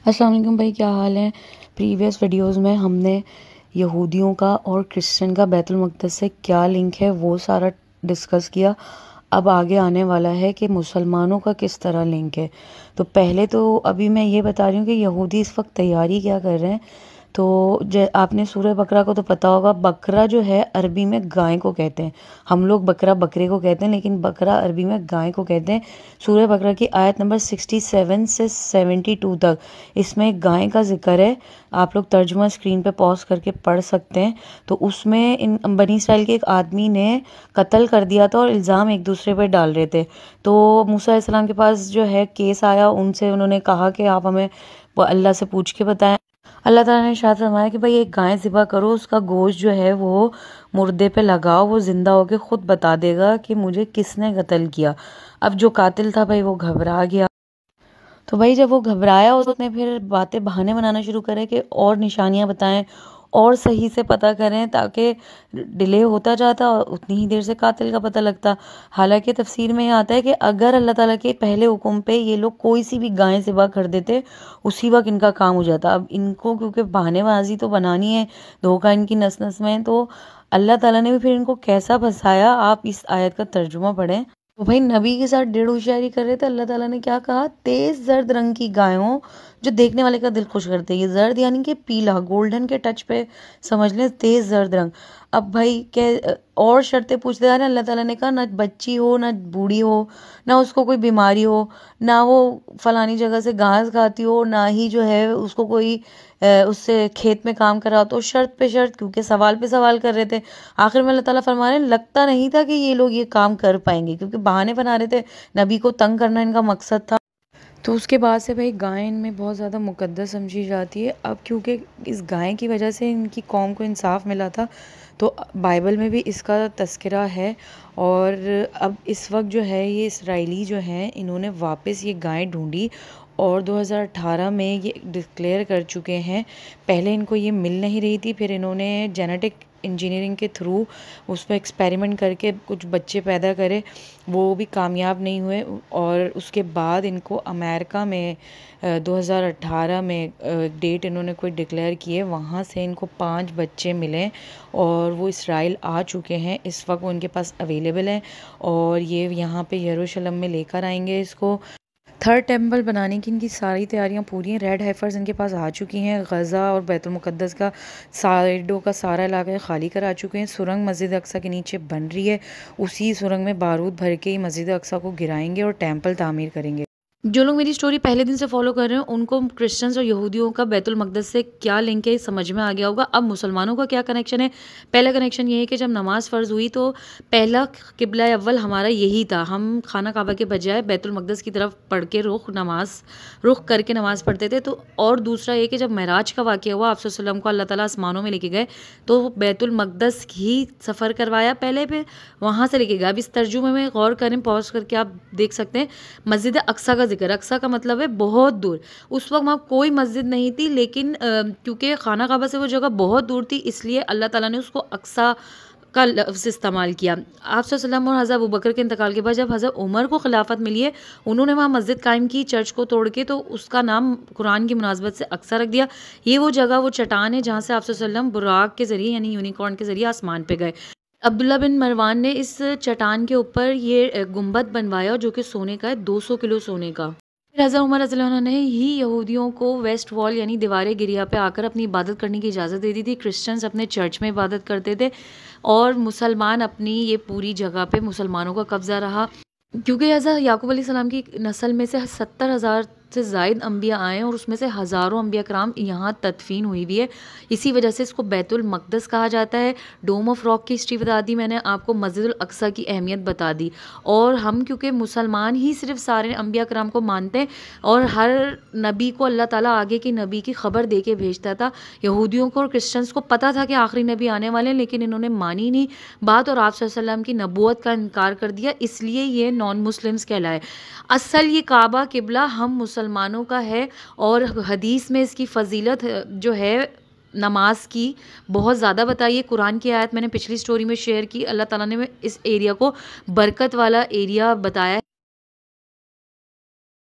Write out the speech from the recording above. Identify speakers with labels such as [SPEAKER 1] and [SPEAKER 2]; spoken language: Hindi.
[SPEAKER 1] अस्सलाम वालेकुम भाई, क्या हाल है। प्रीवियस वीडियोस में हमने यहूदियों का और क्रिश्चियन का बैतुल मुक़द्दस से क्या लिंक है वो सारा डिस्कस किया। अब आगे आने वाला है कि मुसलमानों का किस तरह लिंक है। तो पहले तो अभी मैं ये बता रही हूँ कि यहूदी इस वक्त तैयारी क्या कर रहे हैं। तो आपने सूरह बकरा को तो पता होगा, बकरा जो है अरबी में गाय को कहते हैं। हम लोग बकरा बकरे को कहते हैं, लेकिन बकरा अरबी में गाय को कहते हैं। सूरह बकरा की आयत नंबर 67 से 72 तक इसमें गाय का जिक्र है। आप लोग तर्जुमा स्क्रीन पे पॉज करके पढ़ सकते हैं। तो उसमें इन बनी इसराइल के एक आदमी ने कत्ल कर दिया था और इल्ज़ाम एक दूसरे पर डाल रहे थे। तो मूसा अलैहिस्सलाम के पास जो है केस आया, उनसे उन्होंने कहा कि आप हमें अल्लाह से पूछ के बताएं। अल्लाह ताला ने इरशाद फरमाया कि भाई एक गाय ज़िबा करो, उसका गोश्त जो है वो मुर्दे पे लगाओ, वो ज़िंदा होके खुद बता देगा कि मुझे किसने कत्ल किया। अब जो कातिल था भाई वो घबरा गया। तो भाई जब वो घबराया, उसने फिर बातें बहाने बनाना शुरू करे कि और निशानियां बताएं और सही से पता करें, ताकि डिले होता जाता और उतनी ही देर से कातिल का पता लगता। हालांकि तफसीर में ये आता है कि अगर अल्लाह ताला के पहले हुक्म पे ये लोग कोई सी भी गाय ज़िबा कर देते, उसी वक्त इनका काम हो जाता। अब इनको क्योंकि बहानेबाजी तो बनानी है, धोखा इनकी नस नस में है, तो अल्लाह ताला ने भी फिर इनको कैसा फंसाया, आप इस आयत का तर्जुमा पढ़ें। तो भाई नबी के साथ डेढ़ होशियारी कर रहे थे। अल्लाह ताला ने क्या कहा, तेज जर्द रंग की गायों जो देखने वाले का दिल खुश करते हैं। ये जर्द यानी कि पीला, गोल्डन के टच पे समझ लें, तेज जर्द रंग। अब भाई क्या और शर्तें पूछते जा रहे हैं। अल्लाह ताला ने कहा ना बच्ची हो, ना बूढ़ी हो, ना उसको कोई बीमारी हो, ना वो फलानी जगह से घास खाती हो, ना ही जो है उसको कोई उससे खेत में काम करा। तो शर्त पे शर्त, क्योंकि सवाल पे सवाल कर रहे थे। आखिर में अल्लाह ताला फरमा रहे हैं, लगता नहीं था कि ये लोग ये काम कर पाएंगे, क्योंकि बहाने बना रहे थे। नबी को तंग करना इनका मकसद था। तो उसके बाद से भाई गाय इनमें बहुत ज़्यादा मुकद्दस समझी जाती है। अब क्योंकि इस गाय की वजह से इनकी कौम को इंसाफ मिला था, तो बाइबल में भी इसका तस्करा है। और अब इस वक्त जो है ये इसराइली जो हैं, इन्होंने वापस ये गाय ढूंढी और 2018 में ये डिक्लेयर कर चुके हैं। पहले इनको ये मिल नहीं रही थी, फिर इन्होंने जेनेटिक इंजीनियरिंग के थ्रू उस पर एक्सपेरिमेंट करके कुछ बच्चे पैदा करे, वो भी कामयाब नहीं हुए। और उसके बाद इनको अमेरिका में 2018 में डेट इन्होंने कोई डिक्लेयर की है, वहाँ से इनको 5 बच्चे मिले और वो इसराइल आ चुके हैं। इस वक्त वो उनके पास अवेलेबल हैं और ये यहाँ पे यरूशलेम में लेकर आएंगे इसको। थर्ड टेम्पल बनाने की इनकी सारी तैयारियां पूरी हैं। रेड हेफर्स इनके पास आ चुकी हैं। गज़ा और बैतुल मुक़द्दस का साइडों का सारा इलाका खाली करा चुके हैं। सुरंग मस्जिद अक्सा के नीचे बन रही है, उसी सुरंग में बारूद भर के ही मस्जिद अक्सा को गिराएंगे और टेम्पल तामीर करेंगे। जो लोग मेरी स्टोरी पहले दिन से फॉलो कर रहे हैं, उनको क्रिश्चियंस और यहूदियों का बैतुल मक़दस से क्या लिंक है समझ में आ गया होगा। अब मुसलमानों का क्या कनेक्शन है। पहला कनेक्शन ये है कि जब नमाज़ फ़र्ज़ हुई तो पहला किबला अव्वल हमारा यही था। हम खाना काबा के बजाय बैतुल मक़दस की तरफ पढ़ के रुख करके नमाज़ पढ़ते थे। तो और दूसरा ये कि जब महराज का वाक़या हुआ, आप सल्लल्लाहु अलैहि वसल्लम को अल्लाह ताला आसमानों में लेके गए, तो बैतुल मक़दस ही सफ़र करवाया पहले, फिर वहाँ से लेके गया। अब इस तर्जुमे में गौर करें, पॉज करके आप देख सकते हैं। मस्जिद अक्सा का जिक्र, अक्सा का मतलब है बहुत दूर। उस वक्त वहाँ कोई मस्जिद नहीं थी, लेकिन क्योंकि खाना काबा से वो जगह बहुत दूर थी, इसलिए अल्लाह ताला ने उसको अक्सा का लफ्ज़ इस्तेमाल किया। आप वसल्लम और हज़रत अबू बकर के इंतकाल के बाद जब हज़रत उमर को खिलाफत मिली है, उन्होंने वहाँ मस्जिद कायम की चर्च को तोड़ के, तो उसका नाम कुरान की मुनासबत से अक्सा रख दिया। ये वो जगह, वो चट्टान है जहाँ से आप वसल्लम बुराक के ज़रिए यानी यूनिकॉर्न के ज़रिए आसमान पे गए। अब्दुल्ला बिन मरवान ने इस चट्टान के ऊपर ये गुंबद बनवाया जो कि सोने का है, 200 किलो सोने का। फिर हज़रत उमर रज़ियल्लाहु अन्हु ने ही यहूदियों को वेस्ट वॉल यानी दीवार गिरिया पे आकर अपनी इबादत करने की इजाज़त दे दी थी। क्रिश्चियंस अपने चर्च में इबादत करते थे और मुसलमान अपनी ये पूरी जगह पे मुसलमानों का कब्ज़ा रहा। क्योंकि हज़रत याकूब अलैहिस्सलाम की नस्ल में से 70,000 से ज़ायद अम्बिया आए और उसमें से हज़ारों अम्बिया कराम यहाँ तदफीन हुई हुई है। इसी वजह से इसको बैतुल मक़दस कहा जाता है। डोम ऑफ रॉक की हिस्ट्री बता दी मैंने आपको, मस्जिदुल अक्सा की अहमियत बता दी। और हम क्योंकि मुसलमान ही सिर्फ सारे अम्बिया कराम को मानते हैं और हर नबी को अल्लाह ताला आगे की नबी की खबर दे के भेजता था। यहूदियों को और क्रिश्चियंस को पता था कि आखिरी नबी आने वाले हैं, लेकिन इन्होंने मानी नहीं बात और आप सल्लल्लाहु अलैहि वसल्लम की नबूवत का इनकार कर दिया, इसलिए ये नॉन मुस्लिम्स कहलाए। असल ये काबा किबला हम मुसलमानों का है और हदीस में इसकी फ़जीलत जो है नमाज की बहुत ज़्यादा बताई है। कुरान की आयत मैंने पिछली स्टोरी में शेयर की, अल्लाह ताला ने इस एरिया को बरकत वाला एरिया बताया है।